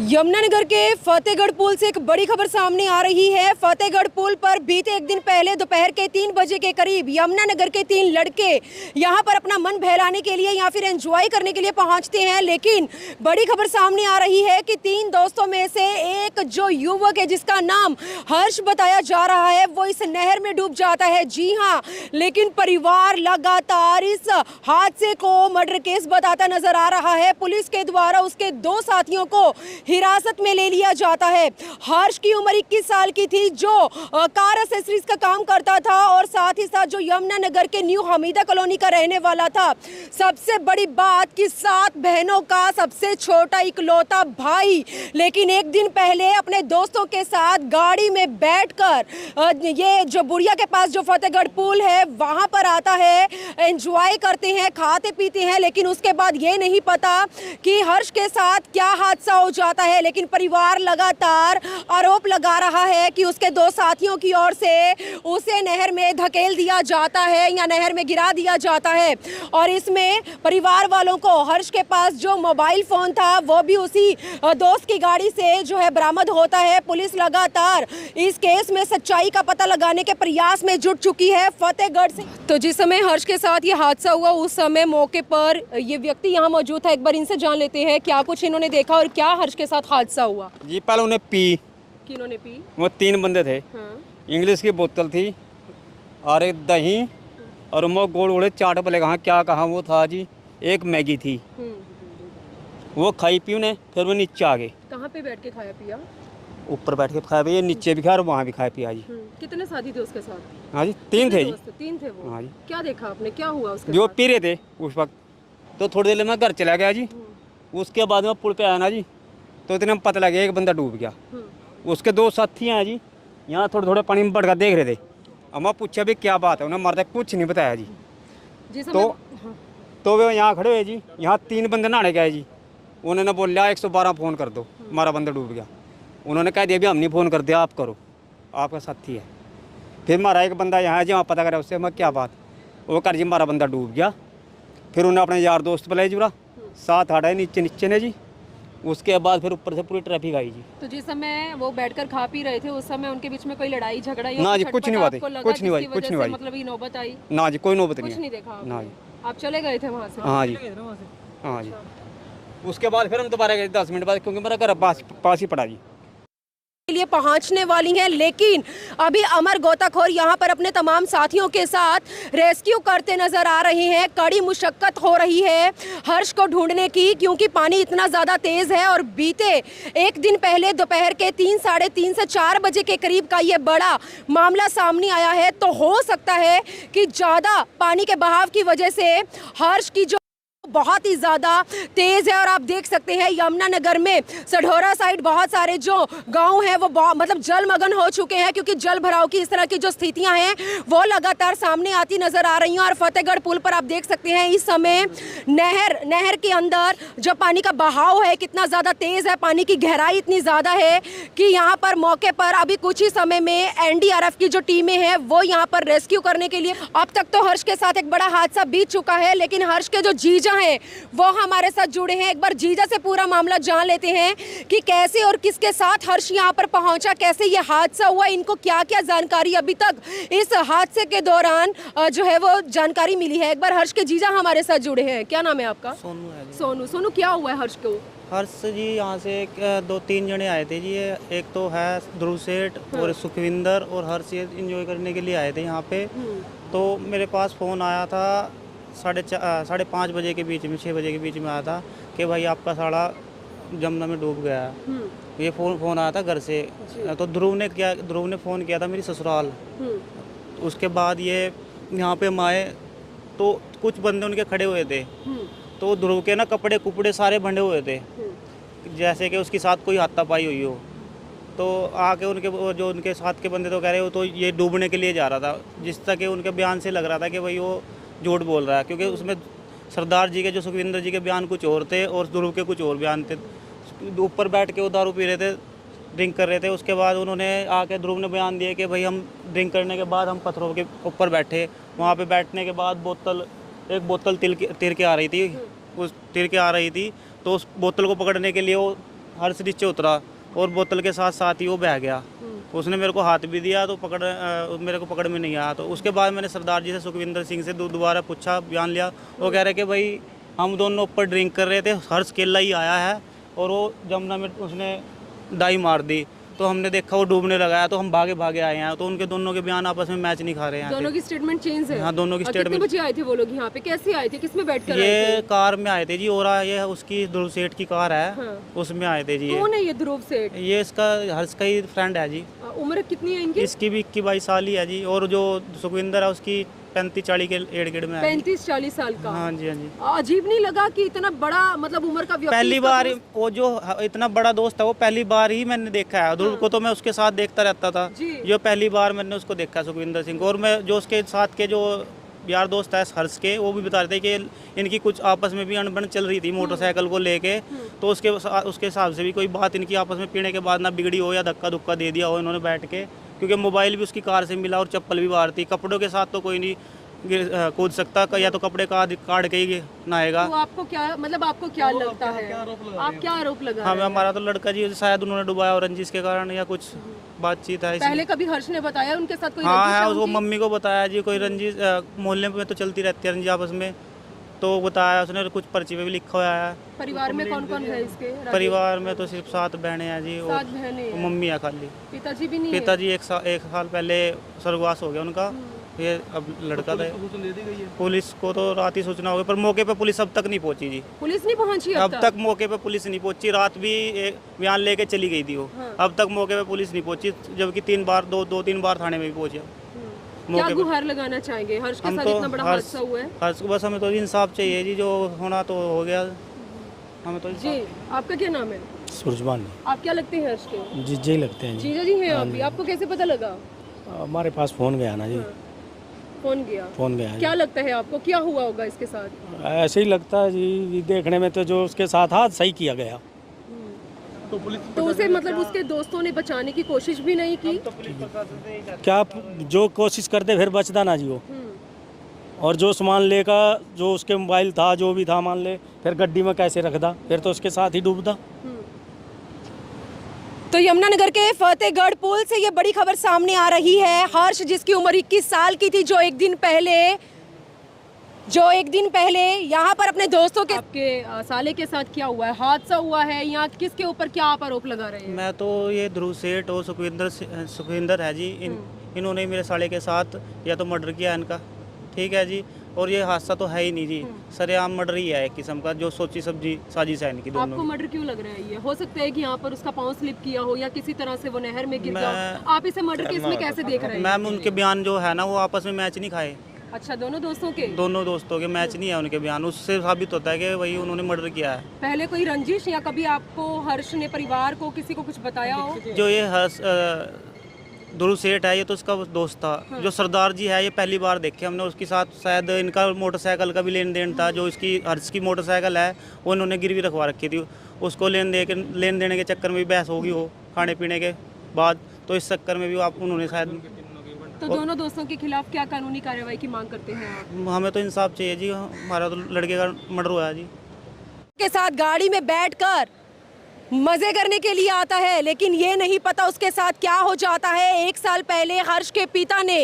यमुनानगर के फतेहगढ़ पुल से एक बड़ी खबर सामने आ रही है। फतेहगढ़ पुल पर बीते एक दिन पहले दोपहर के 3 बजे के करीब यमुनानगर के 3 लड़के यहां पर अपना मन बहलाने के लिए या फिर एंजॉय करने के लिए पहुंचते हैं, लेकिन बड़ी खबर सामने आ रही है कि 3 दोस्तों में से एक जो युवक है जिसका नाम हर्ष बताया जा रहा है वो इस नहर में डूब जाता है। जी हाँ, लेकिन परिवार लगातार इस हादसे को मर्डर केस बताता नजर आ रहा है। पुलिस के द्वारा उसके 2 साथियों को हिरासत में ले लिया जाता है। हर्ष की उम्र 21 साल की थी, जो कार एक्सेसरीज का काम करता था और साथ ही साथ जो यमुनानगर के न्यू हमीदा कॉलोनी का रहने वाला था। सबसे बड़ी बात कि 7 बहनों का सबसे छोटा इकलौता भाई, लेकिन एक दिन पहले अपने दोस्तों के साथ गाड़ी में बैठकर ये जो बुढ़िया के पास जो फतेहगढ़ पुल है वहां पर आता है, एंजॉय करते हैं, खाते पीते हैं, लेकिन उसके बाद ये नहीं पता कि हर्ष के साथ क्या हादसा हो जाता है। लेकिन परिवार लगातार आरोप लगा रहा है कि उसके 2 साथियों की ओर से उसे नहर में धकेल दिया जाता है या नहर में गिरा दिया जाता है। और इसमें परिवार वालों को हर्ष के पास जो मोबाइल फोन था वो भी उसी दोस्त की गाड़ी से जो है बरामद होता है। पुलिस लगातार इस केस में सच्चाई का पता लगाने के प्रयास में जुट चुकी है फतेहगढ़ से। तो जिस समय हर्ष के साथ ये हादसा हुआ उस समय मौके पर ये व्यक्ति यहाँ मौजूद था। एक बार इनसे जान लेते हैं क्या कुछ इन्होंने देखा और क्या हर्ष के साथ हादसा हुआ। जी पहले उन्हें पी। किन्होंने पी? वो 3 बंदे थे। हाँ। इंग्लिश की बोतल थी और एक दही और वो गोल गोले चाट पले कहाँ क्या कहाँ वो था जी। एक मैगी थी, वो खाई पी उन्हें। फिर वो नीचे आ गए। कहाँ पे बैठ के खाया पिया? ऊपर बैठ के खाया पिया, नीचे भी खाया और वहाँ भी खाया पिया जी। कितने साथी थे उसके साथ? हाँ जी 3 थे जी। 3 थे वो। हाँ जी। क्या देखा आपने, क्या हुआ उसके जो साथ? पी रहे थे उस वक्त, तो थोड़ी देर में घर चला गया जी। उसके बाद में पुल पे आया ना जी, तो इतने में पता लगा एक बंदा डूब गया। उसके 2 साथी हैं जी, यहाँ थोड़े थोड़े पानी में बढ़ कर देख रहे थे। अब मैं पूछा भी क्या बात है, उन्हें मरता कुछ नहीं बताया जी। तो वे यहाँ खड़े हुए जी, यहाँ 3 बंदे नहाने गए जी। उन्होंने बोला 112 फ़ोन कर दो, हमारा बंदा डूब गया। उन्होंने कह दिया भी हम नहीं फ़ोन कर दिया, आप करो, आपका साथी है। फिर हमारा एक बंदा यहाँ जी, वहाँ पता करा उससे, मैं क्या बात, वो कर जी हमारा बंदा डूब गया। फिर उन्हें अपने यार दोस्त बुलाए जुड़ा, साथ हटाए नीचे ने जी। उसके बाद फिर ऊपर से पूरी ट्रैफिक आई जी। तो जिस समय वो बैठकर खा पी रहे थे उस समय उनके बीच में कोई लड़ाई झगड़ा या ना जी कुछ नहीं हुआ, कुछ नहीं हुआ, कुछ नहीं हुआ। मतलब ये नौबत आई? ना जी कोई नौबत कुछ नहीं देखा ना जी। आप चले गए थे वहाँ से? हाँ जी, हाँ जी। उसके बाद फिर हम दोबारा गए 10 मिनट बाद, क्योंकि मेरा घर पास ही पड़ा जी। के लिए पहुंचने वाली हैं, लेकिन अभी अमर गोताखोर यहां पर अपने तमाम साथियों के साथ रेस्क्यू करते नजर आ रहे हैं। कड़ी मुशक्कत हो रही है हर्ष को ढूंढने की, क्योंकि पानी इतना ज़्यादा तेज़ है और बीते एक दिन पहले दोपहर के 3, साढ़े 3 से 4 बजे के करीब का ये बड़ा मामला सामने आया है। तो हो सकता है कि ज़्यादा पानी के बहाव की वजह से हर्ष की जो बहुत ही ज़्यादा तेज़ है। और आप देख सकते हैं यमुनानगर में सढौरा साइड बहुत सारे जो गांव हैं वो मतलब जलमग्न हो चुके हैं, क्योंकि जल भराव की इस तरह की जो स्थितियां हैं वो लगातार सामने आती नज़र आ रही हैं। और फतेहगढ़ पुल पर आप देख सकते हैं इस समय नहर के अंदर जो पानी का बहाव है कितना ज़्यादा तेज़ है, पानी की गहराई इतनी ज़्यादा है कि यहाँ पर मौके पर अभी कुछ ही समय में NDRF की जो टीमें हैं वो यहाँ पर रेस्क्यू करने के लिए। अब तक तो हर्ष के साथ एक बड़ा हादसा बीत चुका है, लेकिन हर्ष के जो जीजा हैं वो हमारे साथ जुड़े हैं। एक बार जीजा से पूरा मामला जान लेते हैं कि कैसे और किसके साथ हर्ष यहाँ पर पहुंचा, कैसे ये हादसा हुआ, इनको क्या क्या जानकारी अभी तक इस हादसे के दौरान जो है वो जानकारी मिली है। एक बार हर्ष के जीजा हमारे साथ जुड़े हैं। क्या नाम है आपका? सोनू है जी। सोनू, क्या हुआ है हर्ष को? हर्ष जी यहाँ से 2-3 जने आए थे जी। एक तो है ध्रुव सेठ और सुखविंदर और हर्ष ये एंजॉय करने के लिए आए थे यहाँ पे। तो मेरे पास फ़ोन आया था 5:30 बजे के बीच में, 6 बजे के बीच में आया था कि भाई आपका साड़ा जमुना में डूब गया है। ये फ़ोन आया था घर से। तो ध्रुव ने फ़ोन किया था मेरी ससुराल। उसके बाद ये यहाँ पे हम आए तो कुछ बंदे उनके खड़े हुए थे। तो ध्रुव के ना कपड़े कुपड़े सारे बंधे हुए थे, जैसे कि उसके साथ कोई हाथापाई हुई हो। तो आके उनके साथ के बंदे तो कह रहे हो तो ये डूबने के लिए जा रहा था, जिस तक कि उनके बयान से लग रहा था कि भाई वो झूठ बोल रहा है, क्योंकि उसमें सरदार जी के जो सुखविंदर जी के बयान कुछ और थे और ध्रुव के कुछ और बयान थे। ऊपर बैठ के वो दारू पी रहे थे, ड्रिंक कर रहे थे। उसके बाद उन्होंने आके ध्रुव ने बयान दिया कि भाई हम ड्रिंक करने के बाद हम पत्थरों के ऊपर बैठे। वहाँ पे बैठने के बाद एक बोतल तिर के आ रही थी, तो उस बोतल को पकड़ने के लिए वो हर्ष नीचे उतरा और बोतल के साथ साथ ही वो बह गया। उसने मेरे को हाथ भी दिया तो मेरे को पकड़ में नहीं आया। तो उसके बाद मैंने सरदार जी से, सुखविंदर सिंह से दोबारा पूछा, बयान लिया। वो कह रहे कि भाई हम दोनों ऊपर ड्रिंक कर रहे थे, हर्ष केला ही आया है और वो जमुना में उसने डाई मार दी। तो हमने देखा वो डूबने लगा है, तो हम भागे भागे आए हैं। तो उनके दोनों के बयान आपस में मैच नहीं खा रहे हैं। दोनों की स्टेटमेंट चेंज है? हाँ, दोनों की स्टेटमेंट। कितने बजे आए थे वो लोग यहाँ पे, कैसे आए थे, किसमें बैठ कर ये कार में आए थे जी, और ये उसकी ध्रुव सेठ की कार है। हाँ। उसमें आए थे जी। कौन है ये ध्रुव सेठ? ये इसका हर्ष का ही फ्रेंड है जी। उम्र कितनी है इनकी? इसकी भी 21-22 साल ही है जी। और जो सुखविंदर है उसकी 35-40 के इर्द गिर्द में है। 35-40 साल का? हाँ जी, हाँ जी। अजीब नहीं लगा कि इतना बड़ा मतलब उम्र का व्यक्ति? पहली बार वो जो इतना बड़ा दोस्त है वो पहली बार ही मैंने देखा है। ध्रुव को तो मैं उसके साथ देखता रहता था, जो पहली बार मैंने उसको देखा सुखविंदर सिंह को। और मैं जो उसके साथ के जो यार दोस्त है हर्ष के, वो भी बता रहे थे कि इनकी कुछ आपस में भी अनबन चल रही थी मोटरसाइकिल को लेके। तो उसके हिसाब से भी कोई बात इनकी आपस में पीने के बाद ना बिगड़ी हो या धक्का धुक्का दे दिया हो इन्होंने बैठ के, क्योंकि मोबाइल भी उसकी कार से मिला और चप्पल भी बाहर थी। कपड़ों के साथ तो कोई नहीं कूद सकता, या तो कपड़े काट के ही नहाएगा। तो आपको क्या मतलब, आपको क्या लगता है, आप क्या आरोप लगा रहे हैं? हमारा तो लड़का जी शायद उन्होंने डुबाया और रंजिश के कारण या कुछ बातचीत है। पहले कभी हर्ष ने बताया उनके साथ कोई हाँ रंजिश है, है उसको उनकी? मम्मी को बताया जी, कोई रंजिश मोहल्ले में तो चलती रहती है रंजिश आपस में। तो बताया उसने, कुछ पर्ची पे भी लिखा हुआ है। परिवार में कौन कौन है इसके? परिवार में तो सिर्फ 7 बहनें हैं जी, 7 बहनें हैं। मम्मी है खाली। पिताजी भी नहीं है? पिताजी एक साल पहले स्वर्गवास हो गया उनका। ये अब लड़का था। पुलिस को तो रात ही सूचना हो गई, पर मौके पे पुलिस अब तक नहीं पहुंची जी। पुलिस नहीं पहुंची अब तक मौके पे पुलिस नहीं पहुंची। रात भी बयान लेके चली गई थी वो। हाँ। अब तक मौके पे पुलिस नहीं पहुंची, जबकि 3 बार थाने में भी पहुंचे। क्या गुहार लगाना चाहेंगे? हर्ष के हम साथ तो इतना बड़ा हादसा हुआ है। हर्ष को बस हमें तो इंसाफ चाहिए जी, जो होना तो हो गया। हमें तो जी, आपका क्या नाम है? सूरजमान आप क्या लगते हैं हर्ष के? जी लगते हैं जी। जीजा जी हैं आप भी? आपको कैसे पता लगा? हमारे पास फ़ोन गया ना जी। फोन गया? फ़ोन गया है। क्या लगता है आपको, क्या हुआ होगा इसके साथ? ऐसे ही लगता है जी, देखने में तो जो उसके साथ हाथ सही किया गया। तो उसे मतलब उसके दोस्तों ने बचाने की कोशिश भी नहीं की? क्या जो कोशिश करते फिर बचता ना जी वो। और जो सामान लेकर, जो उसके मोबाइल था, जो भी था मान ले, फिर गड्डी में कैसे रखदा, फिर तो उसके साथ ही डूबदा। तो यमुनानगर के फतेहगढ़ पुल से ये बड़ी खबर सामने आ रही है। हर्ष जिसकी उम्र 21 साल की थी, जो एक दिन पहले यहाँ पर अपने दोस्तों के आपके साले के साथ क्या हुआ है, हादसा हुआ है, यहाँ किसके ऊपर क्या आप आरोप लगा रहे हैं? मैं तो ये ध्रुव सेठ और सुखविंदर है जी, इन्होंने मेरे साले के साथ या तो मर्डर किया इनका, ठीक है जी। और ये हादसा तो है ही नहीं जी, सरेआम मर्डर ही है एक किस्म का, जो सोची सब्जी साजिश है इनकी दोनों। आपको मर्डर क्यों लग रहा है? ये हो सकता है कि यहाँ पर उसका पांव स्लिप किया हो या किसी तरह से वो नहर में गिर गया हो। आप इसे मर्डर केस में कैसे देख रहे हैं? मैम उनके बयान जो है ना वो आपस में मैच नहीं खाए। अच्छा, दोनों दोस्तों के मैच नहीं है उनके बयान, उससे साबित होता है कि वही उन्होंने मर्डर किया है। पहले कोई रंजिश या कभी आपको हर्ष ने परिवार को किसी को कुछ बताया हो? जो ये ध्रुव सेठ है ये तो उसका दोस्त था। हाँ। जो सरदार जी है ये पहली बार देखे हमने, उसके साथ शायद इनका मोटरसाइकिल का भी लेन देन था। जो इसकी हर्ष की मोटरसाइकिल है वो इन्होंने गिरवी रखवा रखी थी, उसको लेन देने के चक्कर में भी बहस होगी हो खाने पीने के बाद, तो इस चक्कर में भी उन्होंने शायद। तो दोनों दोस्तों के खिलाफ क्या कानूनी कार्रवाई की मांग करते हैं आप? हमें तो इंसाफ चाहिए जी, हमारा तो लड़के का मर्डर हुआ है जी। के साथ गाड़ी में बैठकर मजे करने के लिए आता है, लेकिन ये नहीं पता उसके साथ क्या हो जाता है। 1 साल पहले हर्ष के पिता ने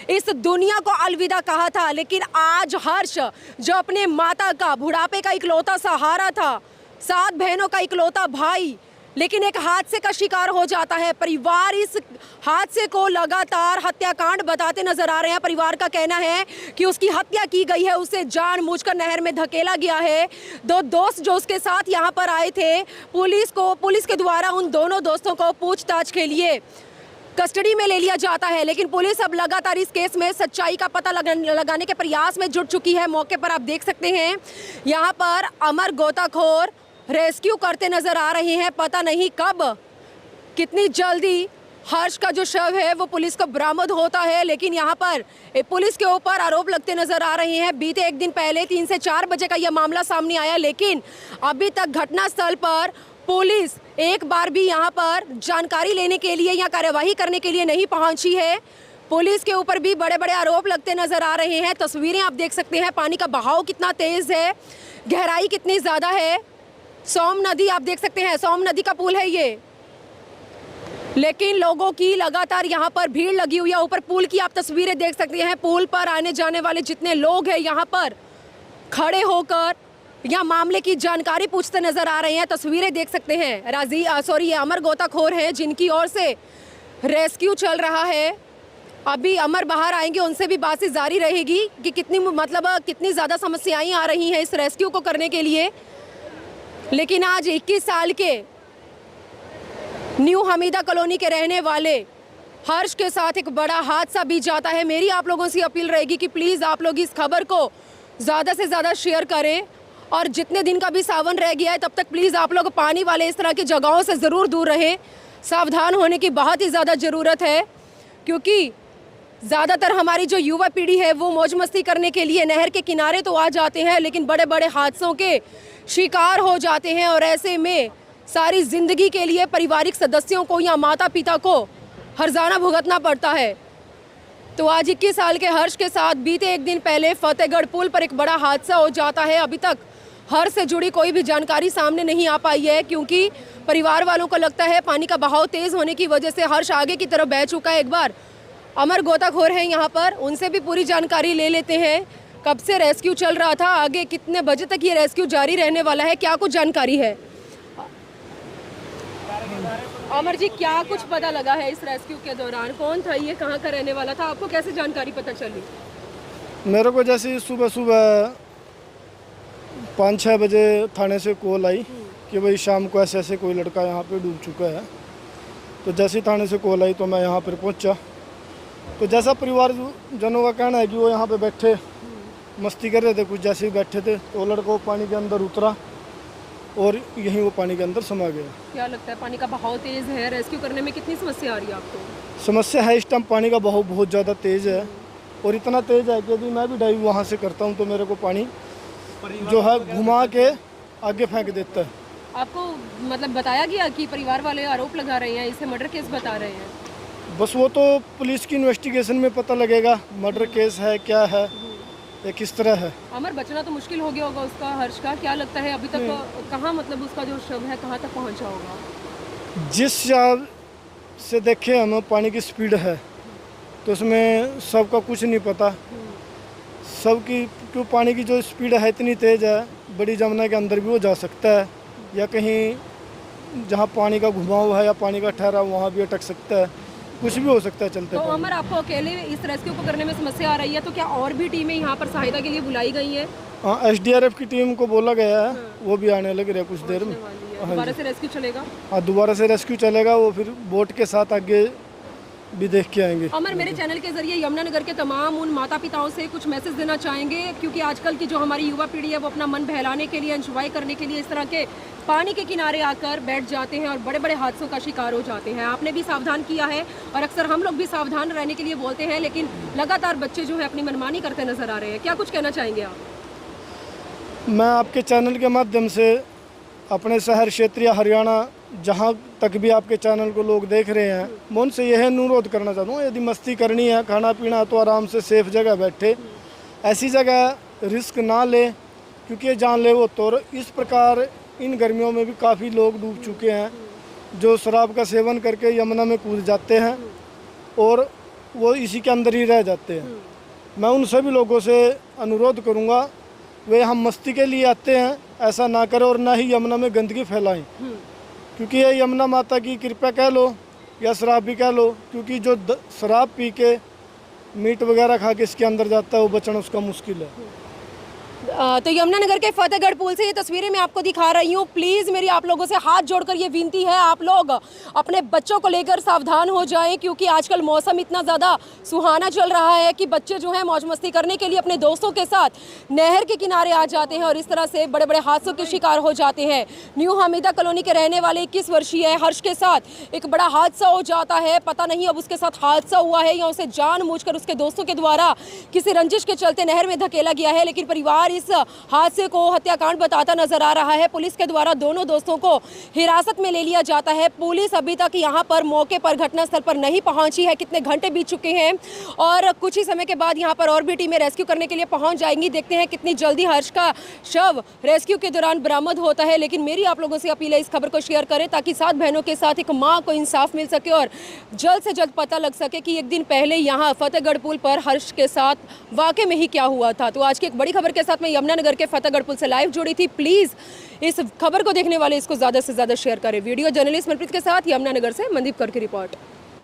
इस दुनिया को अलविदा कहा था, लेकिन आज हर्ष जो अपने माता का बुढ़ापे का इकलौता सहारा था, 7 बहनों का इकलौता भाई, लेकिन एक हादसे का शिकार हो जाता है। परिवार इस हादसे को लगातार हत्याकांड बताते नजर आ रहे हैं। परिवार का कहना है कि उसकी हत्या की गई है, उसे जानबूझकर नहर में धकेला गया है। 2 दोस्त जो उसके साथ यहाँ पर आए थे, पुलिस के द्वारा उन दोनों दोस्तों को पूछताछ के लिए कस्टडी में ले लिया जाता है, लेकिन पुलिस अब लगातार इस केस में सच्चाई का पता लगाने के प्रयास में जुट चुकी है। मौके पर आप देख सकते हैं यहाँ पर अमर गोताखोर रेस्क्यू करते नजर आ रहे हैं। पता नहीं कब, कितनी जल्दी हर्ष का जो शव है वो पुलिस को बरामद होता है, लेकिन यहाँ पर पुलिस के ऊपर आरोप लगते नजर आ रहे हैं। बीते एक दिन पहले 3 से 4 बजे का यह मामला सामने आया, लेकिन अभी तक घटनास्थल पर पुलिस एक बार भी यहाँ पर जानकारी लेने के लिए या कार्यवाही करने के लिए नहीं पहुंची है। पुलिस के ऊपर भी बड़े बड़े आरोप लगते नजर आ रहे हैं। तस्वीरें आप देख सकते हैं, पानी का बहाव कितना तेज है, गहराई कितनी ज़्यादा है। सोम नदी आप देख सकते हैं, सोम नदी का पुल है ये, लेकिन लोगों की लगातार यहाँ पर भीड़ लगी हुई है। ऊपर पुल की आप तस्वीरें देख सकते हैं, पुल पर आने जाने वाले जितने लोग हैं यहाँ पर खड़े होकर यहाँ मामले की जानकारी पूछते नजर आ रहे हैं। तस्वीरें देख सकते हैं, ये अमर गोताखोर हैं जिनकी ओर से रेस्क्यू चल रहा है। अभी अमर बाहर आएंगे, उनसे भी बातचीत जारी रहेगी कि कितनी ज़्यादा समस्याएं आ रही हैं इस रेस्क्यू को करने के लिए। लेकिन आज 21 साल के न्यू हमीदा कॉलोनी के रहने वाले हर्ष के साथ एक बड़ा हादसा बीत जाता है। मेरी आप लोगों से अपील रहेगी कि प्लीज़ आप लोग इस खबर को ज़्यादा से ज़्यादा शेयर करें, और जितने दिन का भी सावन रह गया है तब तक प्लीज़ आप लोग पानी वाले इस तरह की जगहों से ज़रूर दूर रहें। सावधान होने की बहुत ही ज़्यादा ज़रूरत है, क्योंकि ज़्यादातर हमारी जो युवा पीढ़ी है वो मौज मस्ती करने के लिए नहर के किनारे तो आ जाते हैं, लेकिन बड़े बड़े हादसों के शिकार हो जाते हैं। और ऐसे में सारी ज़िंदगी के लिए पारिवारिक सदस्यों को या माता पिता को हर्जाना भुगतना पड़ता है। तो आज 21 साल के हर्ष के साथ बीते एक दिन पहले फतेहगढ़ पुल पर एक बड़ा हादसा हो जाता है। अभी तक हर्ष से जुड़ी कोई भी जानकारी सामने नहीं आ पाई है, क्योंकि परिवार वालों को लगता है पानी का बहाव तेज़ होने की वजह से हर्ष आगे की तरफ बह चुका है। एक बार अमर गोताखोर हैं यहाँ पर, उनसे भी पूरी जानकारी ले लेते हैं। कब से रेस्क्यू चल रहा था, आगे कितने बजे तक ये रेस्क्यू जारी रहने वाला है, क्या कुछ जानकारी है? अमर जी, क्या कुछ पता लगा है इस रेस्क्यू के दौरान? कौन था ये, कहाँ का रहने वाला था, आपको कैसे जानकारी पता चली? मेरे को जैसे सुबह सुबह 5-6 बजे थाने से कॉल आई कि भाई शाम को ऐसे ऐसे कोई लड़का यहाँ पे डूब चुका है। तो जैसे ही थाने से कॉल आई तो मैं यहाँ पर पहुँचा। तो जैसा परिवार जनों का कहना है कि वो यहाँ पे बैठे मस्ती कर रहे थे, कुछ जैसे ही बैठे थे तो लड़का पानी के अंदर उतरा और यहीं वो पानी के अंदर समा गया। क्या लगता है पानी का बहाव तेज है, रेस्क्यू करने में कितनी समस्या आ रही है आपको? समस्या है, इस टाइम पानी का बहाव बहुत ज़्यादा तेज़ है, और इतना तेज़ है कि यदि मैं भी डाइव वहाँ से करता हूँ तो मेरे को पानी जो है घुमा के आगे फेंक देता है। आपको मतलब बताया गया कि परिवार वाले आरोप लगा रहे हैं, इसे मर्डर केस बता रहे हैं? बस वो तो पुलिस की इन्वेस्टिगेशन में पता लगेगा मर्डर केस है क्या है या किस तरह है। अमर, बचना तो मुश्किल हो गया होगा उसका, हर्ष का, क्या लगता है अभी तक कहाँ, मतलब उसका जो शव है कहाँ तक पहुँचा होगा? जिस हिसाब से देखें हम पानी की स्पीड है तो उसमें सबका कुछ नहीं पता। सबकी क्यों पानी की जो स्पीड है इतनी तेज़ है, बड़ी जमुना के अंदर भी वो जा सकता है, या कहीं जहाँ पानी का घुमाव है या पानी का ठहराव वहाँ भी अटक सकता है, कुछ भी हो सकता है चलते। तो अमर, आपको अकेले इस रेस्क्यू को करने में समस्या आ रही है, तो क्या और भी टीमें यहाँ पर सहायता के लिए बुलाई गई हैं? हाँ, SDRF की टीम को बोला गया है, वो भी आने लग रही है कुछ देर में। दोबारा से रेस्क्यू चलेगा? हाँ, दोबारा से रेस्क्यू चलेगा, वो फिर बोट के साथ आगे भी देख के आएंगे। अमर, मेरे चैनल के जरिए यमुनानगर के तमाम उन माता पिताओं से कुछ मैसेज देना चाहेंगे, क्योंकि आजकल की जो हमारी युवा पीढ़ी है वो अपना मन बहलाने के लिए, एंजॉय करने के लिए इस तरह के पानी के किनारे आकर बैठ जाते हैं और बड़े बड़े हादसों का शिकार हो जाते हैं। आपने भी सावधान किया है और अक्सर हम लोग भी सावधान रहने के लिए बोलते हैं, लेकिन लगातार बच्चे जो है अपनी मनमानी करते नजर आ रहे हैं। क्या कुछ कहना चाहेंगे आप? मैं आपके चैनल के माध्यम से अपने शहर क्षेत्र या हरियाणा जहाँ तक भी आपके चैनल को लोग देख रहे हैं, मैं उनसे यह अनुरोध करना चाहता हूँ, यदि मस्ती करनी है, खाना पीना, तो आराम से सेफ जगह बैठे, ऐसी जगह रिस्क ना ले, क्योंकि ये जानलेवा होता है। इस प्रकार इन गर्मियों में भी काफ़ी लोग डूब चुके हैं, जो शराब का सेवन करके यमुना में कूद जाते हैं और वो इसी के अंदर ही रह जाते हैं। मैं उन सभी लोगों से अनुरोध करूँगा, वे हम मस्ती के लिए आते हैं, ऐसा ना करें और ना ही यमुना में गंदगी फैलाएं, क्योंकि ये यमुना माता की कृपा कह लो या शराब भी कह लो, क्योंकि जो शराब पी के मीट वगैरह खा के इसके अंदर जाता है वो बचना उसका मुश्किल है। तो यमुनानगर के फतेहगढ़ पुल से ये तस्वीरें मैं आपको दिखा रही हूँ। प्लीज़ मेरी आप लोगों से हाथ जोड़कर ये विनती है, आप लोग अपने बच्चों को लेकर सावधान हो जाएं, क्योंकि आजकल मौसम इतना ज़्यादा सुहाना चल रहा है कि बच्चे जो हैं मौज मस्ती करने के लिए अपने दोस्तों के साथ नहर के किनारे आ जाते हैं और इस तरह से बड़े बड़े हादसों के शिकार हो जाते हैं। न्यू हमीदा कॉलोनी के रहने वाले 21 वर्षीय हर्ष के साथ एक बड़ा हादसा हो जाता है। पता नहीं अब उसके साथ हादसा हुआ है या उसे जानबूझकर उसके दोस्तों के द्वारा किसी रंजिश के चलते नहर में धकेला गया है, लेकिन परिवार परिवार इस हादसे को हत्याकांड बताता नजर आ रहा है। पुलिस के द्वारा दोनों दोस्तों को हिरासत में ले लिया जाता है। पुलिस अभी तक यहाँ पर मौके पर घटनास्थल पर नहीं पहुंची है। कितने घंटे बीत चुके हैं और कुछ ही समय के बाद यहाँ पर और भी टीमें रेस्क्यू करने के लिए पहुंच जाएंगी। देखते हैं कितनी जल्दी हर्ष का शव रेस्क्यू के दौरान बरामद होता है। लेकिन मेरी आप लोगों से अपील है, इस खबर को शेयर करें ताकि 7 बहनों के साथ एक मां को इंसाफ मिल सके और जल्द से जल्द पता लग सके कि एक दिन पहले यहाँ फतेहगढ़ पुल पर हर्ष के साथ वाकई में ही क्या हुआ था। तो आज की एक बड़ी खबर के साथ मैं यमुनानगर के फतेहगढ़ पुल से लाइव जुड़ी थी। प्लीज इस खबर को देखने वाले इसको ज्यादा से ज्यादा शेयर करें। वीडियो जर्नलिस्ट मनप्रीत के साथ यमुनानगर से मनदीप कौर की रिपोर्ट।